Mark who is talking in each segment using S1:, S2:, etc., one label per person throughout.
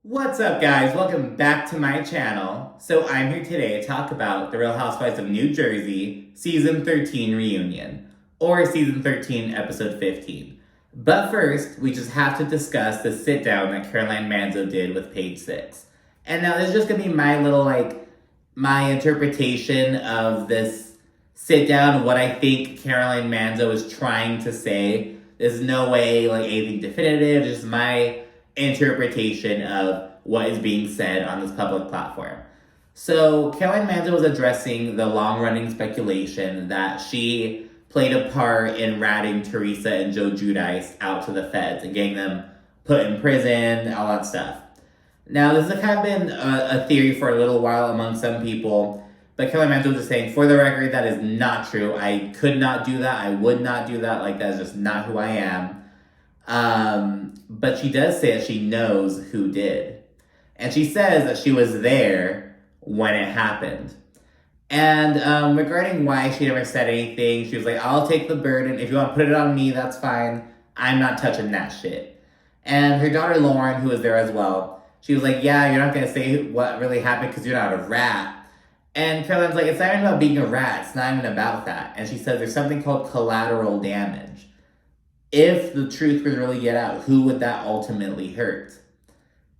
S1: What's up, guys? Welcome back to my channel. So I'm here today to talk about The Real Housewives of New Jersey Season 13 Reunion, or Season 13, Episode 15. But first, we just have to discuss the sit-down that Caroline Manzo did with Page 6. And now this is just going to be my interpretation of this sit-down, what I think Caroline Manzo is trying to say. There's no way, anything definitive, just my interpretation of what is being said on this public platform. So Caroline Manzo was addressing the long-running speculation that she played a part in ratting Teresa and Joe Giudice out to the feds and getting them put in prison, all that stuff. Now, this has kind of been a theory for a little while among some people, but Caroline Manzo was just saying, for the record, that is not true. I could not do that. I would not do that. That is just not who I am. But she does say that she knows who did. And she says that she was there when it happened. And regarding why she never said anything, she was like, I'll take the burden. If you want to put it on me, that's fine. I'm not touching that shit. And her daughter Lauren, who was there as well, she was like, yeah, you're not going to say what really happened because you're not a rat. And Caroline's like, it's not even about being a rat. It's not even about that. And she says there's something called collateral damage. If the truth would really get out, who would that ultimately hurt?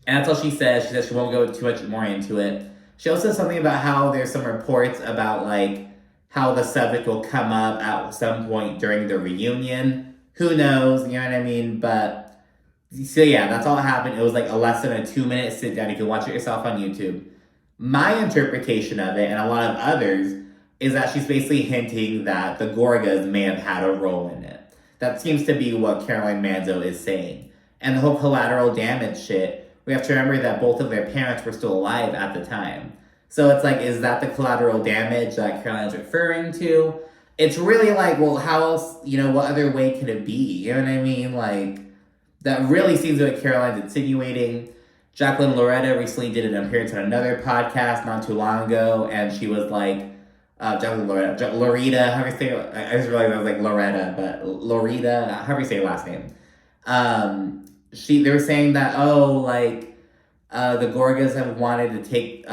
S1: And that's all she says. She says she won't go too much more into it. She also says something about how there's some reports about, how the subject will come up at some point during the reunion. Who knows, you know what I mean? But, so yeah, that's all that happened. It was a less than a 2-minute sit down. You can watch it yourself on YouTube. My interpretation of it, and a lot of others, is that she's basically hinting that the Gorgas may have had a role in it. That seems to be what Caroline Manzo is saying. And the whole collateral damage shit, we have to remember that both of their parents were still alive at the time. So it's is that the collateral damage that Caroline's referring to? It's really well, how else, what other way could it be? You know what I mean? That really seems what Caroline's insinuating. Jacqueline Loretta recently did an appearance on another podcast not too long ago, and she was Loretta, how do you say it? I just realized I was Loretta, but Loretta, how do you say her last name? They were saying that, the Gorgas have wanted to take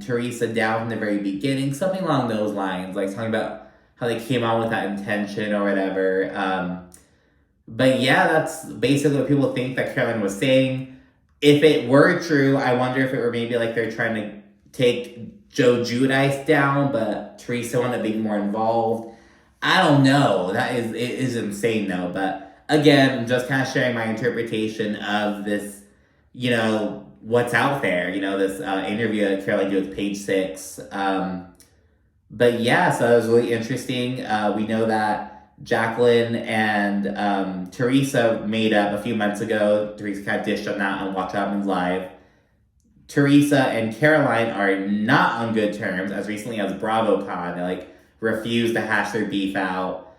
S1: Teresa down from the very beginning, something along those lines, talking about how they came on with that intention or whatever. But yeah, that's basically what people think that Caroline was saying. If it were true, I wonder if it were maybe they're trying to take Joe Giudice down, but Teresa wanted to be more involved. I don't know. It is insane though. But again, I'm just kind of sharing my interpretation of this, what's out there, this interview that Caroline did with Page 6. But yeah, so it was really interesting. We know that Jacqueline and Teresa made up a few months ago. Teresa kind of dished on that on Watch What Happens Live. Teresa and Caroline are not on good terms as recently as BravoCon. They refuse to hash their beef out.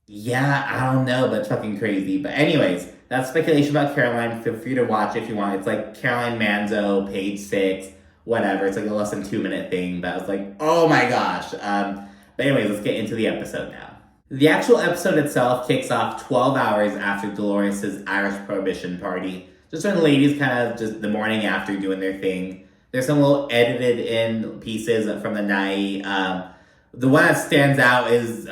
S1: Yeah, I don't know, but it's fucking crazy. But anyways, that's speculation about Caroline. Feel free to watch if you want. It's Caroline Manzo, Page 6, whatever. It's a less than 2-minute thing, but I was oh my gosh. But anyways, let's get into the episode now. The actual episode itself kicks off 12 hours after Dolores' Irish Prohibition party. Just when the ladies kind of just the morning after doing their thing. There's some little edited in pieces from the night. The one that stands out is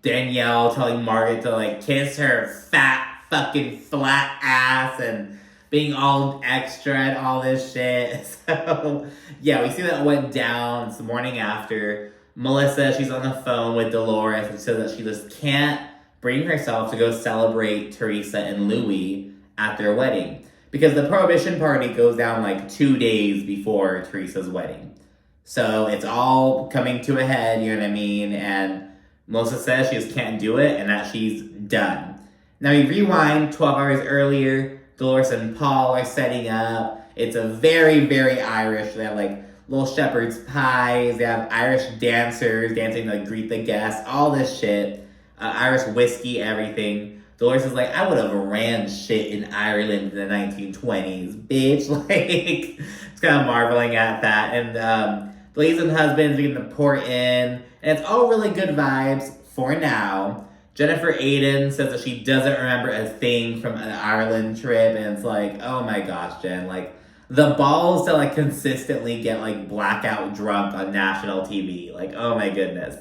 S1: Danielle telling Margaret to kiss her fat fucking flat ass and being all extra and all this shit. So yeah, we see that went down. It's the morning after. Melissa, she's on the phone with Dolores and says that she just can't bring herself to go celebrate Teresa and Louis at their wedding. Because the Prohibition party goes down 2 days before Teresa's wedding. So it's all coming to a head, you know what I mean? And Melissa says she just can't do it and that she's done. Now you rewind 12 hours earlier, Dolores and Paul are setting up. It's a very, very Irish. They have little shepherd's pies. They have Irish dancers dancing to greet the guests. All this shit. Irish whiskey, everything. Dolores is I would have ran shit in Ireland in the 1920s, bitch. It's kind of marveling at that. And the ladies and husbands begin to pour in. And it's all really good vibes for now. Jennifer Aiden says that she doesn't remember a thing from an Ireland trip, and it's like, oh my gosh, Jen, like, the balls to, like, consistently get, like, blackout drunk on national TV. Like, oh my goodness.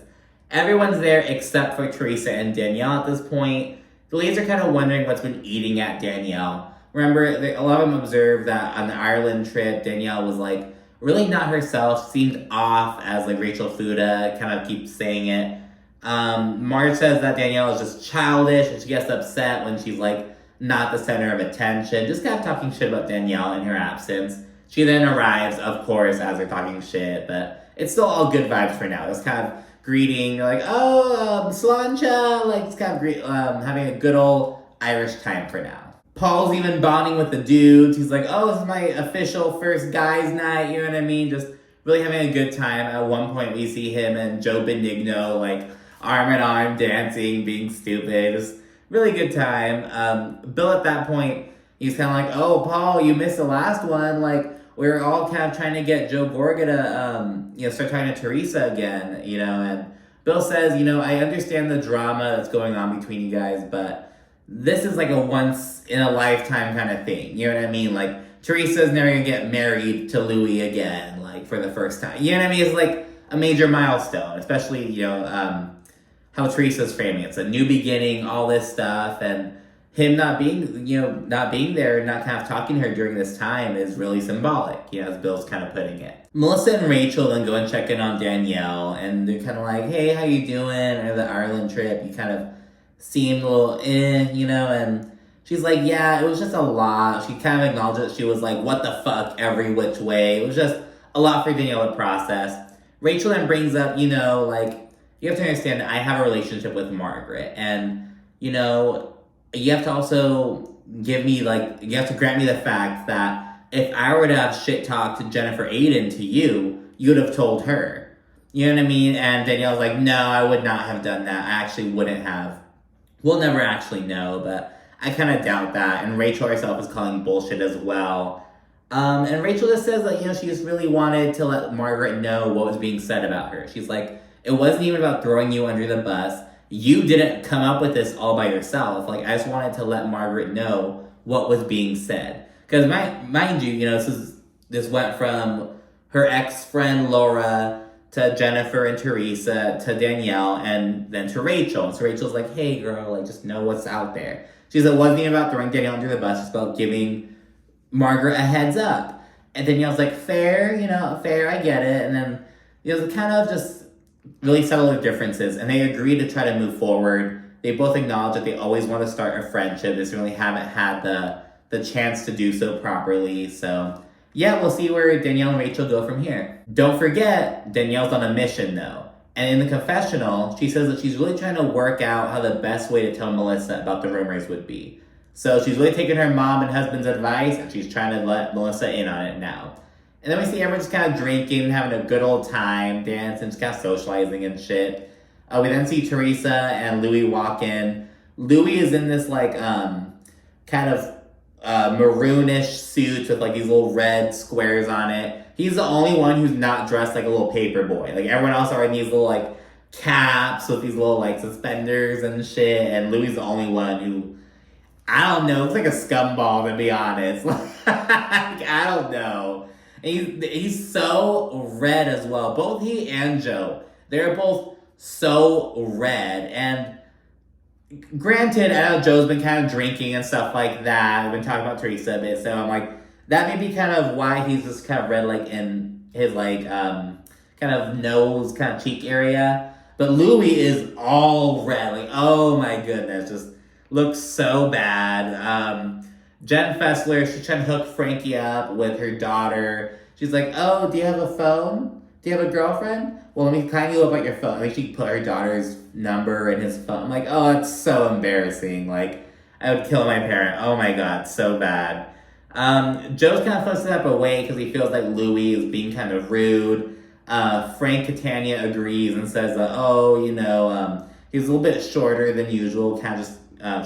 S1: Everyone's there except for Teresa and Danielle at this point. The ladies are kind of wondering what's been eating at Danielle. Remember, a lot of them observed that on the Ireland trip, Danielle was, like, really not herself, seemed off, as, like, Rachel Fuda kind of keeps saying it. Marge says that Danielle is just childish, and she gets upset when she's, like, not the center of attention. Just kind of talking shit about Danielle in her absence. She then arrives, of course, as they're talking shit, but it's still all good vibes for now. It's kind of greeting, like, oh, Sláinte, like, it's kind of having a good old Irish time for now. Paul's even bonding with the dudes. He's like, oh, this is my official first guys' night, you know what I mean? Just really having a good time. At one point, we see him and Joe Benigno, like, arm in arm, dancing, being stupid. Just really good time. Bill, at that point, he's kind of like, oh, Paul, you missed the last one. Like, we were all kind of trying to get Joe Gorga to, start talking to Teresa again, and Bill says, I understand the drama that's going on between you guys, but this is like a once-in-a-lifetime kind of thing, you know what I mean? Like, Teresa's never gonna get married to Louis again, like, for the first time. You know what I mean? It's like a major milestone, especially, how Teresa's framing it. It's a new beginning, all this stuff, and him not being there, not kind of talking to her during this time is really symbolic, as Bill's kind of putting it. Melissa and Rachel then go and check in on Danielle, and they're kind of like, hey, how you doing? Or the Ireland trip, you kind of seemed a little and she's like, yeah, it was just a lot. She kind of acknowledged that she was like, what the fuck, every which way. It was just a lot for Danielle to process. Rachel then brings up, you have to understand that I have a relationship with Margaret, and, you have to also you have to grant me the fact that if I were to have shit talk to Jennifer Aiden to you, you'd have told her. You know what I mean? And Danielle's like, no, I would not have done that. I actually wouldn't have. We'll never actually know, but I kind of doubt that. And Rachel herself is calling bullshit as well. And Rachel just says that, she just really wanted to let Margaret know what was being said about her. She's like, it wasn't even about throwing you under the bus. You didn't come up with this all by yourself. Like, I just wanted to let Margaret know what was being said. Because, mind you, this went from her ex-friend Laura to Jennifer and Teresa to Danielle and then to Rachel. So Rachel's like, hey, girl, like, just know what's out there. She said it wasn't even about throwing Danielle under the bus. It's about giving Margaret a heads up. And Danielle's like, fair, fair, I get it. And then, kind of just really settle their differences, and they agree to try to move forward. They both acknowledge that they always want to start a friendship. They just really haven't had the chance to do so properly. So, yeah, we'll see where Danielle and Rachel go from here. Don't forget, Danielle's on a mission, though. And in the confessional, she says that she's really trying to work out how the best way to tell Melissa about the rumors would be. So she's really taking her mom and husband's advice, and she's trying to let Melissa in on it now. And then we see everyone just kind of drinking, having a good old time, dancing, just kind of socializing and shit. We then see Teresa and Louis walk in. Louis is in this, kind of maroonish suit with, these little red squares on it. He's the only one who's not dressed like a little paper boy. Like, everyone else are in these little, caps with these little, suspenders and shit. And Louis is the only one who, I don't know, looks like a scumball, to be honest. I don't know. He's so red as well. Both he and Joe, they're both so red. And granted, I know Joe's been kind of drinking and stuff like that. We've been talking about Teresa a bit, so I'm like, that may be kind of why he's just kind of red, in his, kind of nose, kind of cheek area. But Louis is all red. Oh my goodness, just looks so bad. Jen Fessler, she's trying to hook Frankie up with her daughter. She's like, oh, do you have a phone? Do you have a girlfriend? Well, let me kindly look at your phone. She put her daughter's number in his phone. I'm like, oh, that's so embarrassing. I would kill my parent. Oh my God, so bad. Joe's kind of fussing up away because he feels like Louis is being kind of rude. Frank Catania agrees and says that, he's a little bit shorter than usual, kind of just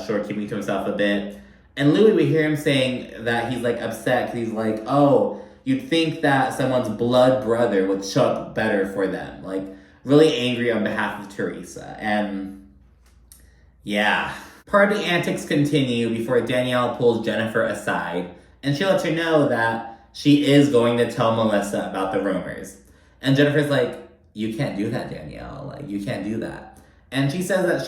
S1: short, keeping to himself a bit. And Louis, we hear him saying that he's upset because he's like, oh, you'd think that someone's blood brother would show up better for them. Really angry on behalf of Teresa. And Yeah. Party antics continue before Danielle pulls Jennifer aside, and she lets her know that she is going to tell Melissa about the rumors. And Jennifer's like, you can't do that, Danielle. Like, you can't do that. And she says that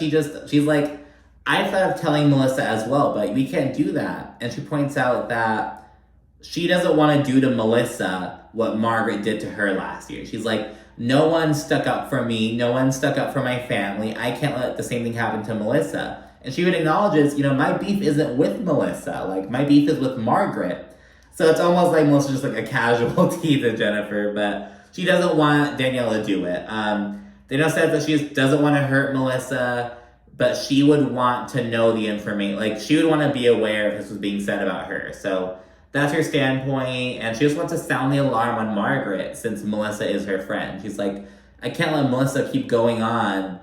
S1: she's like, I thought of telling Melissa as well, but we can't do that. And she points out that she doesn't want to do to Melissa what Margaret did to her last year. She's like, no one stuck up for me. No one stuck up for my family. I can't let the same thing happen to Melissa. And she even acknowledges, my beef isn't with Melissa. Like, my beef is with Margaret. So it's almost like Melissa's just like a casualty to Jennifer, but she doesn't want Danielle to do it. Danielle says that she just doesn't want to hurt Melissa, but she would want to know the information. Like, she would want to be aware if this was being said about her. So that's her standpoint, and she just wants to sound the alarm on Margaret since Melissa is her friend. She's like, I can't let Melissa keep going on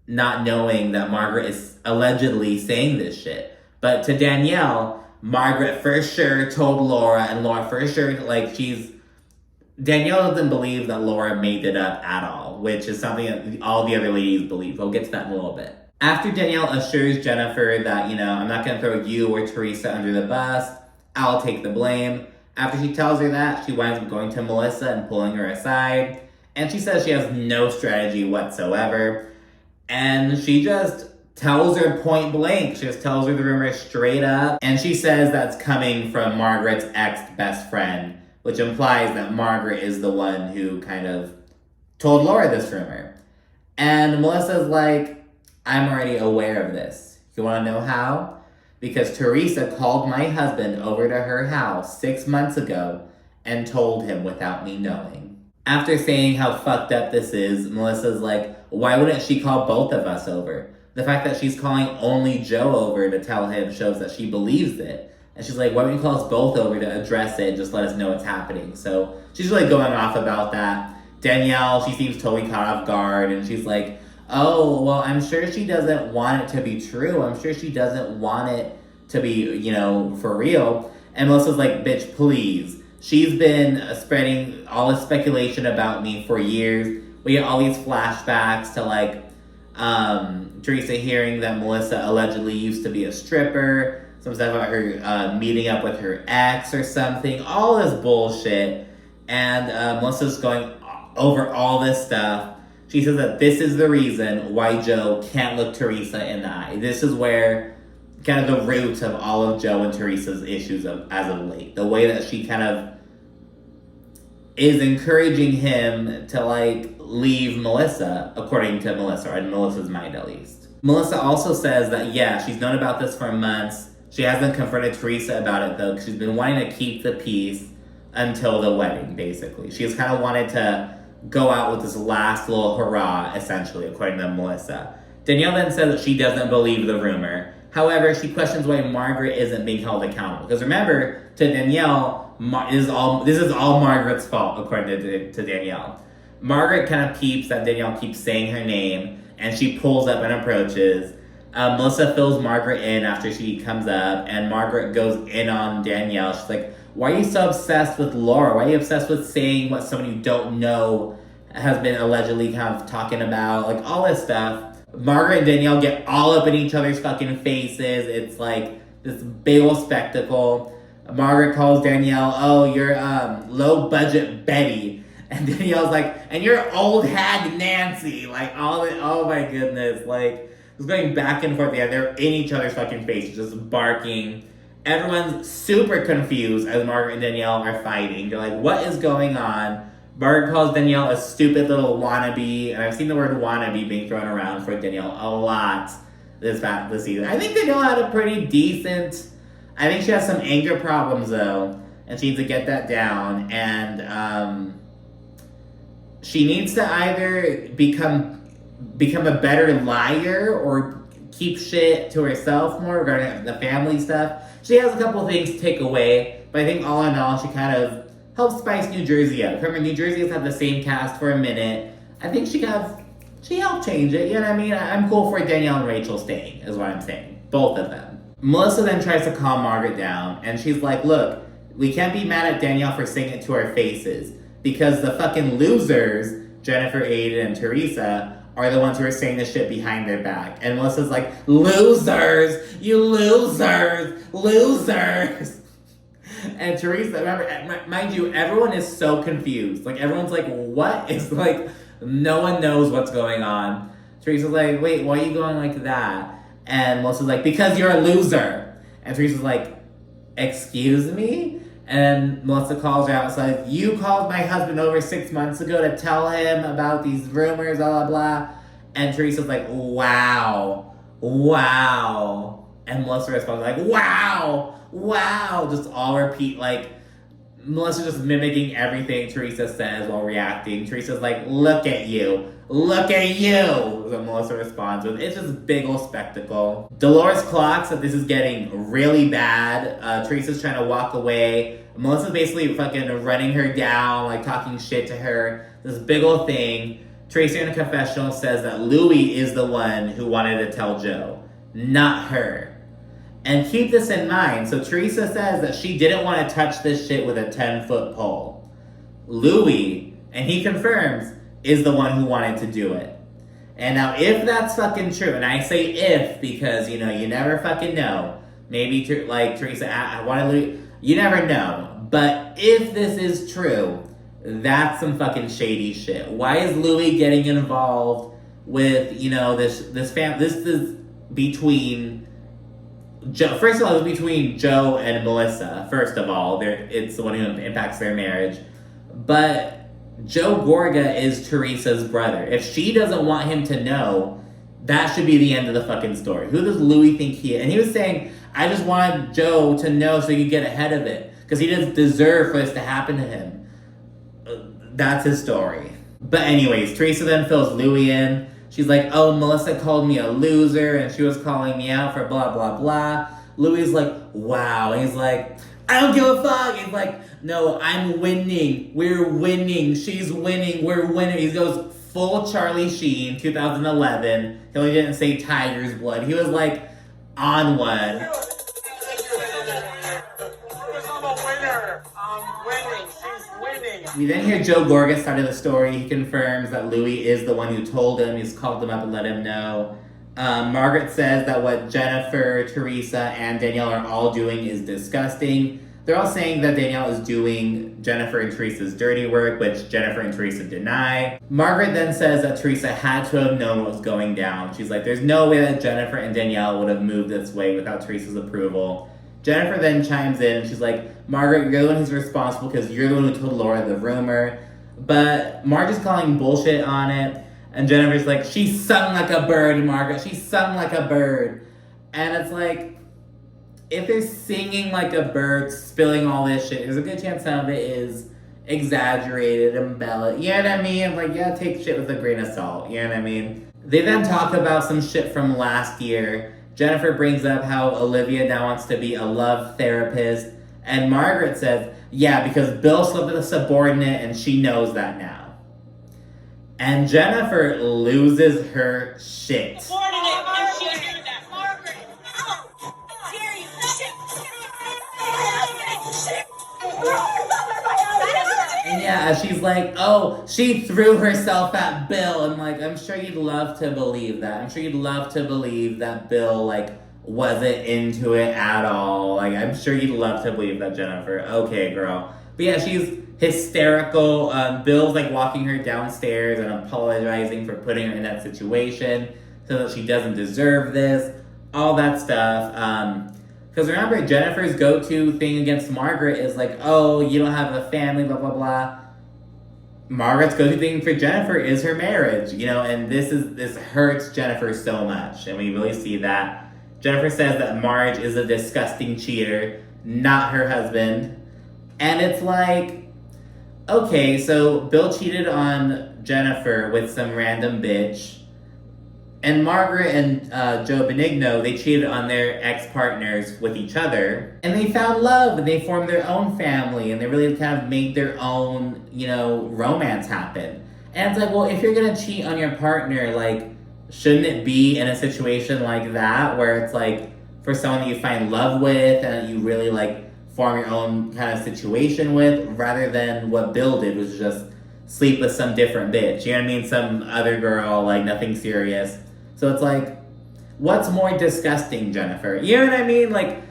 S1: not knowing that Margaret is allegedly saying this shit. But to Danielle, Margaret for sure told Laura, and Laura for sure, Danielle doesn't believe that Laura made it up at all, which is something that all the other ladies believe. We'll get to that in a little bit. After Danielle assures Jennifer that, I'm not going to throw you or Teresa under the bus, I'll take the blame. After she tells her that, she winds up going to Melissa and pulling her aside. And she says she has no strategy whatsoever. And she just tells her point blank. She just tells her the rumor straight up. And she says that's coming from Margaret's ex-best friend, which implies that Margaret is the one who kind of told Laura this rumor. And Melissa's like, I'm already aware of this. You want to know how? Because Teresa called my husband over to her house 6 months ago and told him without me knowing. After saying how fucked up this is, Melissa's like, why wouldn't she call both of us over? The fact that she's calling only Joe over to tell him shows that she believes it. And she's like, why don't you call us both over to address it and just let us know what's happening? So she's really going off about that. Danielle, she seems totally caught off guard, and she's like, oh, well, I'm sure she doesn't want it to be true. I'm sure she doesn't want it to be, for real. And Melissa's like, bitch, please. She's been spreading all this speculation about me for years. We get all these flashbacks to, Teresa hearing that Melissa allegedly used to be a stripper. Some stuff about her meeting up with her ex or something. All this bullshit. And Melissa's going over all this stuff. She says that this is the reason why Joe can't look Teresa in the eye. This is where kind of the root of all of Joe and Teresa's issues as of late. The way that she kind of is encouraging him to leave Melissa, according to Melissa, or in Melissa's mind at least. Melissa also says that, yeah, she's known about this for months. She hasn't confronted Teresa about it though, because she's been wanting to keep the peace until the wedding, basically. She's kind of wanted to go out with this last little hurrah, essentially, according to Melissa. Danielle then says that she doesn't believe the rumor. However, she questions why Margaret isn't being held accountable. Because remember, to Danielle, this is all Margaret's fault, according to Danielle. Margaret kind of peeps that Danielle keeps saying her name, and she pulls up and approaches. Melissa fills Margaret in after she comes up, and Margaret goes in on Danielle. She's like, why are you so obsessed with Laura? Why are you obsessed with saying what someone you don't know has been allegedly kind of talking about? All this stuff. Margaret and Danielle get all up in each other's fucking faces. It's like this big old spectacle. Margaret calls Danielle, oh, you're low budget Betty. And Danielle's like, and you're old hag Nancy. Oh my goodness. It's going back and forth. Yeah, they're in each other's fucking faces, just barking. Everyone's super confused as Margaret and Danielle are fighting. They're like, what is going on? Margaret calls Danielle a stupid little wannabe, and I've seen the word wannabe being thrown around for Danielle a lot this season. I think Danielle had a pretty decent... I think she has some anger problems, though, and she needs to get that down, and she needs to either become a better liar or keep shit to herself more regarding the family stuff. She has a couple things to take away, but I think all in all, she kind of helps spice New Jersey up. Remember, New Jersey has had the same cast for a minute. I think she helped change it, you know what I mean? I'm cool for Danielle and Rachel staying, is what I'm saying. Both of them. Melissa then tries to calm Margaret down, and she's like, look, we can't be mad at Danielle for saying it to our faces, because the fucking losers, Jennifer, Aiden, and Teresa, are the ones who are saying this shit behind their back. And Melissa's like, losers, you losers, losers. And Teresa, remember, mind you, everyone is so confused. Like, everyone's like, what? It's like, no one knows what's going on. Teresa's like, wait, why are you going like that? And Melissa's like, because you're a loser. And Teresa's like, excuse me? And Melissa calls her out. It's like, you called my husband over 6 months ago to tell him about these rumors, blah, blah, blah. And Teresa's like, wow, wow. And Melissa responds like, wow, wow. Just all repeat, like, Melissa just mimicking everything Teresa says while reacting. Teresa's like, look at you. Look at you. So Melissa responds with, it's just big ol' spectacle. Dolores clocks that this is getting really bad. Teresa's trying to walk away. Melissa's basically fucking running her down, like talking shit to her. This big ol' thing. Teresa in a confessional says that Louis is the one who wanted to tell Joe, not her. And keep this in mind. So Teresa says that she didn't want to touch this shit with a 10-foot pole. Louis, and he confirms, is the one who wanted to do it. And now if that's fucking true, and I say if because, you know, you never fucking know. Maybe, like, Teresa, I want to Louis, you never know. But if this is true, that's some fucking shady shit. Why is Louis getting involved with, you know, this family? This is between Joe. First of all, it's between Joe and Melissa. First of all, it's the one who impacts their marriage. But Joe Gorga is Teresa's brother. If she doesn't want him to know, that should be the end of the fucking story. Who does Louis think he is? And he was saying, I just wanted Joe to know so he could get ahead of it. Because he doesn't deserve for this to happen to him. That's his story. But anyways, Teresa then fills Louis in. She's like, oh, Melissa called me a loser and she was calling me out for blah, blah, blah. Louis is like, wow. And he's like, I don't give a fuck. He's like, no, I'm winning. We're winning. She's winning. We're winning. He goes full Charlie Sheen, 2011. He only didn't say Tiger's Blood. He was like on one. We then hear Joe Gorga start of the story. He confirms that Louis is the one who told him. He's called him up and let him know. Margaret says that what Jennifer, Teresa, and Danielle are all doing is disgusting. They're all saying that Danielle is doing Jennifer and Teresa's dirty work, which Jennifer and Teresa deny. Margaret then says that Teresa had to have known what was going down. She's like, there's no way that Jennifer and Danielle would have moved this way without Teresa's approval. Jennifer then chimes in and she's like, Margaret, you're the one who's responsible because you're the one who told Laura the rumor. But Marge is calling bullshit on it. And Jennifer's like, she sung like a bird, Margaret. She sung like a bird. And it's like, if they're singing like a bird, spilling all this shit, there's a good chance some of it is exaggerated, embellished. You know what I mean? Like, yeah, take shit with a grain of salt. You know what I mean? They then talk about some shit from last year. Jennifer brings up how Olivia now wants to be a love therapist. And Margaret says, yeah, because Bill slept with a subordinate and she knows that now. And Jennifer loses her shit.
S2: Subordinate, and she knew that. Margaret, how dare you?
S1: And yeah, she's like, oh, she threw herself at Bill. And like, I'm sure you'd love to believe that. I'm sure you'd love to believe that Bill, like, wasn't into it at all. Like, I'm sure you'd love to believe that, Jennifer. Okay, girl. But yeah, she's hysterical. Bill's like walking her downstairs and apologizing for putting her in that situation so that she doesn't deserve this. All that stuff. Because remember, Jennifer's go-to thing against Margaret is like, oh, you don't have a family, blah, blah, blah. Margaret's go-to thing for Jennifer is her marriage, you know, and this hurts Jennifer so much, and we really see that. Jennifer says that Marge is a disgusting cheater, not her husband. And it's like, okay, so Bill cheated on Jennifer with some random bitch. And Margaret and Joe Benigno, they cheated on their ex-partners with each other. And they found love, and they formed their own family, and they really kind of made their own, you know, romance happen. And it's like, well, if you're gonna cheat on your partner, like, shouldn't it be in a situation like that, where it's like, for someone that you find love with, and you really, like, form your own kind of situation with, rather than what Bill did, was just sleep with some different bitch. You know what I mean? Some other girl, like nothing serious. So it's like, what's more disgusting, Jennifer? You know what I mean? Like,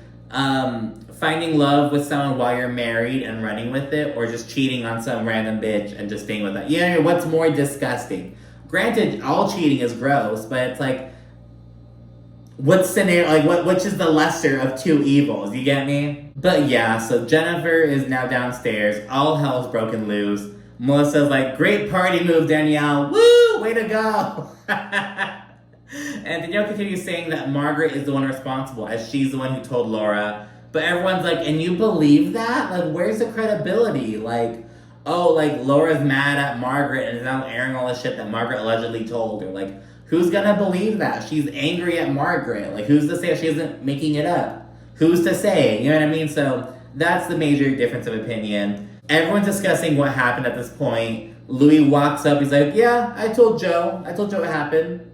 S1: finding love with someone while you're married and running with it, or just cheating on some random bitch and just staying with that. You know, what's more disgusting? Granted, all cheating is gross, but it's like, what scenario, like which is the lesser of two evils, you get me? But yeah, so Jennifer is now downstairs, all hell's broken loose. Melissa's like, great party move, Danielle, woo, way to go. And Danielle continues saying that Margaret is the one responsible, as she's the one who told Laura. But everyone's like, and you believe that? Like, where's the credibility? Like, oh, like, Laura's mad at Margaret and is now airing all the shit that Margaret allegedly told her. Like, who's gonna believe that? She's angry at Margaret. Like, who's to say she isn't making it up? Who's to say? You know what I mean? So, that's the major difference of opinion. Everyone's discussing what happened at this point. Louis walks up, he's like, yeah, I told Joe what happened.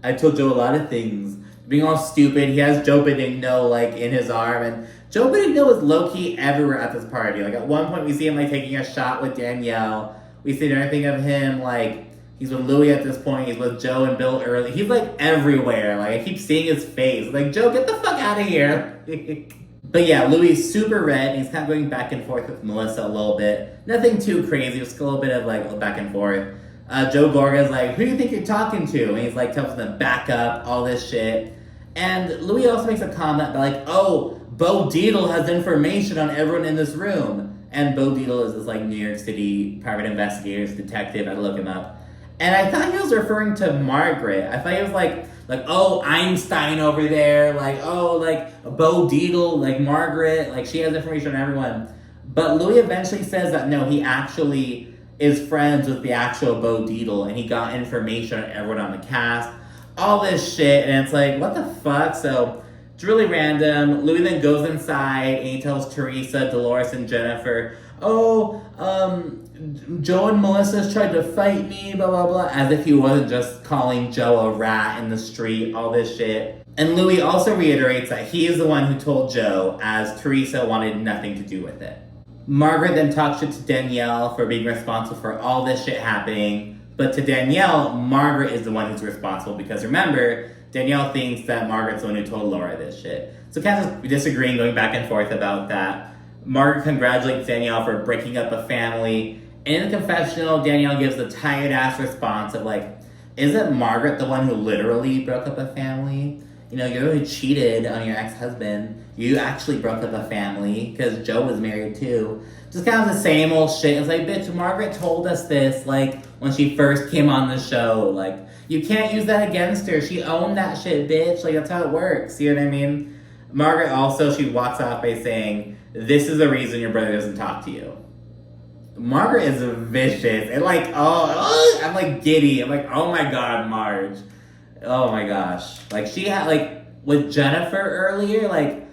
S1: I told Joe a lot of things. Being all stupid, he has Joe Benigno, like, in his arm, and Joe Benigno is low-key everywhere at this party. Like, at one point, we see him, like, taking a shot with Danielle. We see everything of him, like, he's with Louis at this point. He's with Joe and Bill early. He's, like, everywhere. Like, I keep seeing his face. Like, Joe, get the fuck out of here. But yeah, Louis is super red, and he's kind of going back and forth with Melissa a little bit. Nothing too crazy, just a little bit of, like, back and forth. Joe Gorga's like, who do you think you're talking to? And he's, like, tells him to back up, all this shit. And Louis also makes a comment like, oh, Bo Dietl has information on everyone in this room. And Bo Dietl is this, like, New York City private investigator's detective. I had to look him up. And I thought he was referring to Margaret. I thought he was like, oh, Einstein over there. Like, oh, like, Bo Dietl, like, Margaret. Like, she has information on everyone. But Louis eventually says that, no, he actually is friends with the actual Bo Dietl. And he got information on everyone on the cast. All this shit. And it's like, what the fuck? So it's really random. Louis then goes inside and he tells Teresa, Dolores, and Jennifer, oh, Joe and Melissa's tried to fight me, blah, blah, blah. As if he wasn't just calling Joe a rat in the street, all this shit. And Louis also reiterates that he is the one who told Joe, as Teresa wanted nothing to do with it. Margaret then talks shit to Danielle for being responsible for all this shit happening. But to Danielle, Margaret is the one who's responsible because remember, Danielle thinks that Margaret's the one who told Laura this shit. So kind of disagreeing, going back and forth about that. Margaret congratulates Danielle for breaking up a family. In the confessional, Danielle gives the tired-ass response of like, isn't Margaret the one who literally broke up a family? You know, you really cheated on your ex-husband. You actually broke up a family because Joe was married too. Just kind of the same old shit. It's like, bitch, Margaret told us this, like, when she first came on the show. Like, you can't use that against her. She owned that shit, bitch. Like, that's how it works. You know what I mean? Margaret also, she walks off by saying, this is the reason your brother doesn't talk to you. Margaret is vicious. And like, I'm like giddy. I'm like, oh my God, Marge. Oh my gosh. Like, she had, like, with Jennifer earlier, like,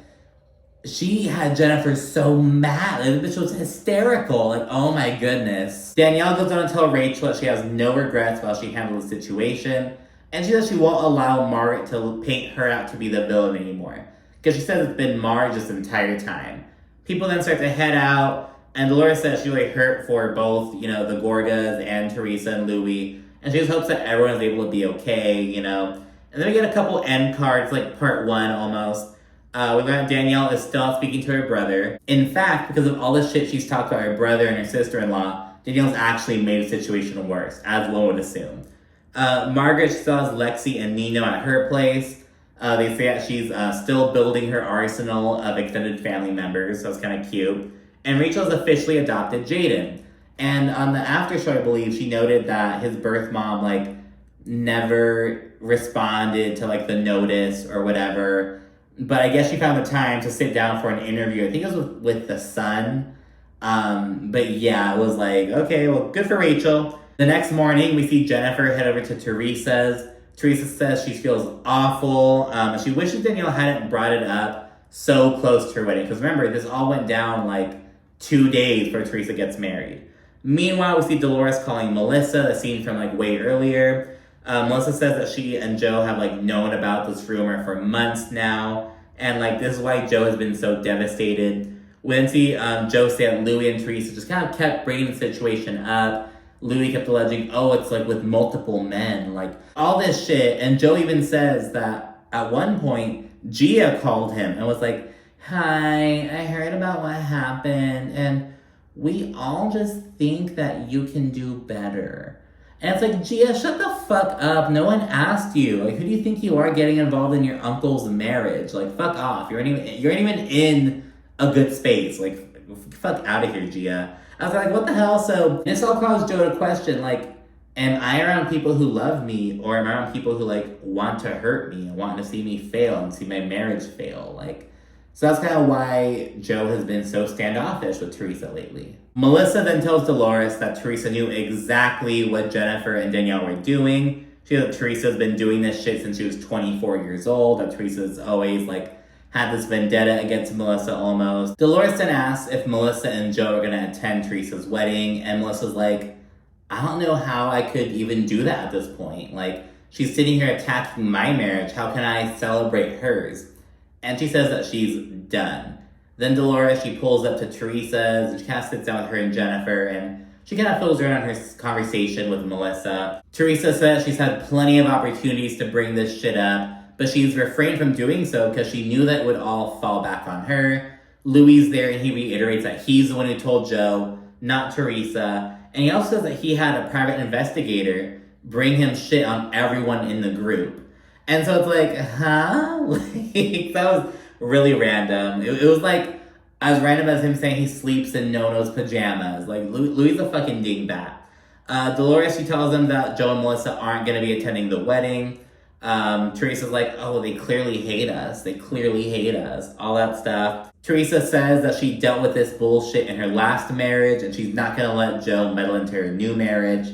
S1: she had Jennifer so mad. Like, the bitch was hysterical. Like, oh my goodness. Danielle goes on to tell Rachel that she has no regrets while she handled the situation. And she says she won't allow Margaret to paint her out to be the villain anymore. Because she says it's been Marge this entire time. People then start to head out. And Dolores says she really hurt for both, you know, the Gorgas and Teresa and Louis. And she just hopes that everyone's able to be okay, you know. And then we get a couple end cards, like part one almost. We learn Danielle is still speaking to her brother. In fact, because of all the shit she's talked about her brother and her sister-in-law, Danielle's actually made the situation worse, as one would assume. Margaret still has Lexi and Nino at her place. They say that she's still building her arsenal of extended family members, so it's kind of cute. And Rachel's officially adopted Jaden. And on the after show, I believe, she noted that his birth mom, like, never responded to, like, the notice or whatever. But I guess she found the time to sit down for an interview. I think it was with the Sun. But yeah, it was like, okay, well, good for Rachel. The next morning, we see Jennifer head over to Teresa's. Teresa says she feels awful. She wishes Danielle hadn't brought it up so close to her wedding. Because remember, this all went down like 2 days before Teresa gets married. Meanwhile, we see Dolores calling Melissa, the scene from like way earlier. Melissa says that she and Joe have like known about this rumor for months now. And like this is why Joe has been so devastated. We then see Joe say that Louis and Teresa just kind of kept bringing the situation up. Louis kept alleging, oh, it's like with multiple men, like all this shit. And Joe even says that at one point, Gia called him and was like, hi, I heard about what happened, and we all just think that you can do better. And it's like, Gia, shut the fuck up. No one asked you. Like, who do you think you are getting involved in your uncle's marriage? Like, fuck off. You're not even in a good space. Like, fuck out of here, Gia. I was like, what the hell? So this all caused Joe to question, like, am I around people who love me, or am I around people who, like, want to hurt me and want to see me fail and see my marriage fail? Like, so that's kind of why Joe has been so standoffish with Teresa lately. Melissa then tells Dolores that Teresa knew exactly what Jennifer and Danielle were doing. She said that Teresa's been doing this shit since she was 24 years old, that Teresa's always, like, had this vendetta against Melissa almost. Dolores then asks if Melissa and Joe are gonna attend Teresa's wedding, and Melissa's like, I don't know how I could even do that at this point. Like, she's sitting here attacking my marriage. How can I celebrate hers? And she says that she's done. Then Dolores, she pulls up to Teresa's, and she kind of sits down with her and Jennifer, and she kind of fills her in on her conversation with Melissa. Teresa says she's had plenty of opportunities to bring this shit up, but she's refrained from doing so because she knew that it would all fall back on her. Louis there, and he reiterates that he's the one who told Joe, not Teresa. And he also says that he had a private investigator bring him shit on everyone in the group. And so it's like, huh? Like, that was really random. It was like as random as him saying he sleeps in Nono's pajamas. Like, Louis a fucking dingbat. Dolores, she tells him that Joe and Melissa aren't going to be attending the wedding. Teresa's like, oh, they clearly hate us. They clearly hate us. All that stuff. Teresa says that she dealt with this bullshit in her last marriage, and she's not going to let Joe meddle into her new marriage.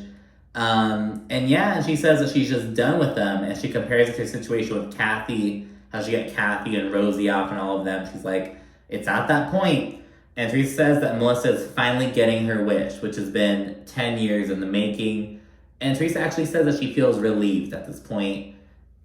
S1: And she says that she's just done with them, and she compares it to her situation with Kathy, how she got Kathy and Rosie off and all of them. She's like, it's at that point. And Teresa says that Melissa is finally getting her wish, which has been 10 years in the making. And Teresa actually says that she feels relieved at this point.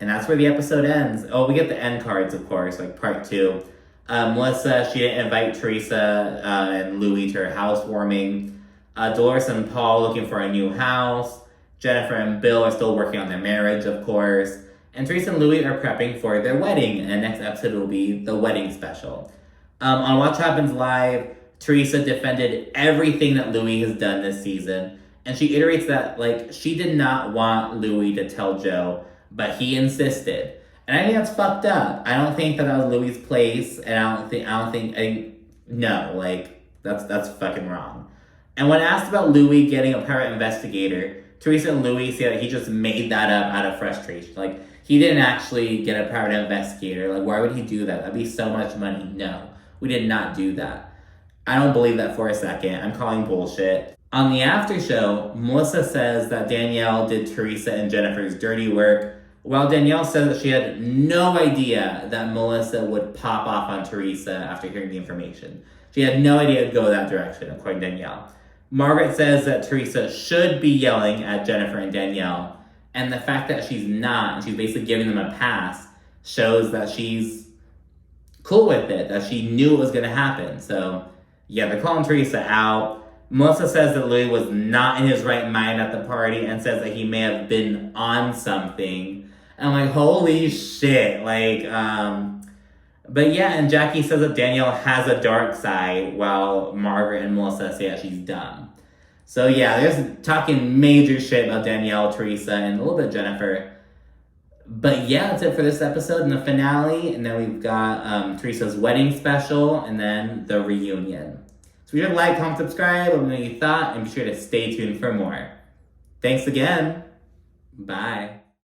S1: And that's where the episode ends. Oh, we get the end cards, of course, like part 2. Melissa, she didn't invite Teresa and Louis to her housewarming. Dolores and Paul looking for a new house. Jennifer and Bill are still working on their marriage, of course. And Teresa and Louis are prepping for their wedding. And next episode will be the wedding special. On Watch Happens Live, Teresa defended everything that Louis has done this season. And she iterates that, like, she did not want Louis to tell Joe, but he insisted. And I think that's fucked up. I don't think that was Louis' place, and that's fucking wrong. And when asked about Louis getting a private investigator, Teresa and Louis say that he just made that up out of frustration. Like, he didn't actually get a private investigator. Like, why would he do that? That'd be so much money. No, we did not do that. I don't believe that for a second. I'm calling bullshit. On the after show, Melissa says that Danielle did Teresa and Jennifer's dirty work, while Danielle says that she had no idea that Melissa would pop off on Teresa after hearing the information. She had no idea it would go that direction, according to Danielle. Margaret says that Teresa should be yelling at Jennifer and Danielle, and the fact that she's not, and she's basically giving them a pass, shows that she's cool with it, that she knew it was going to happen. So, yeah, they're calling Teresa out. Melissa says that Louis was not in his right mind at the party and says that he may have been on something. And I'm like, holy shit. But yeah, and Jackie says that Danielle has a dark side, while Margaret and Melissa say that she's dumb. So yeah, there's talking major shit about Danielle, Teresa, and a little bit of Jennifer. But yeah, that's it for this episode and the finale. And then we've got Teresa's wedding special, and then the reunion. So be sure to like, comment, subscribe, let me know what you thought, and be sure to stay tuned for more. Thanks again. Bye.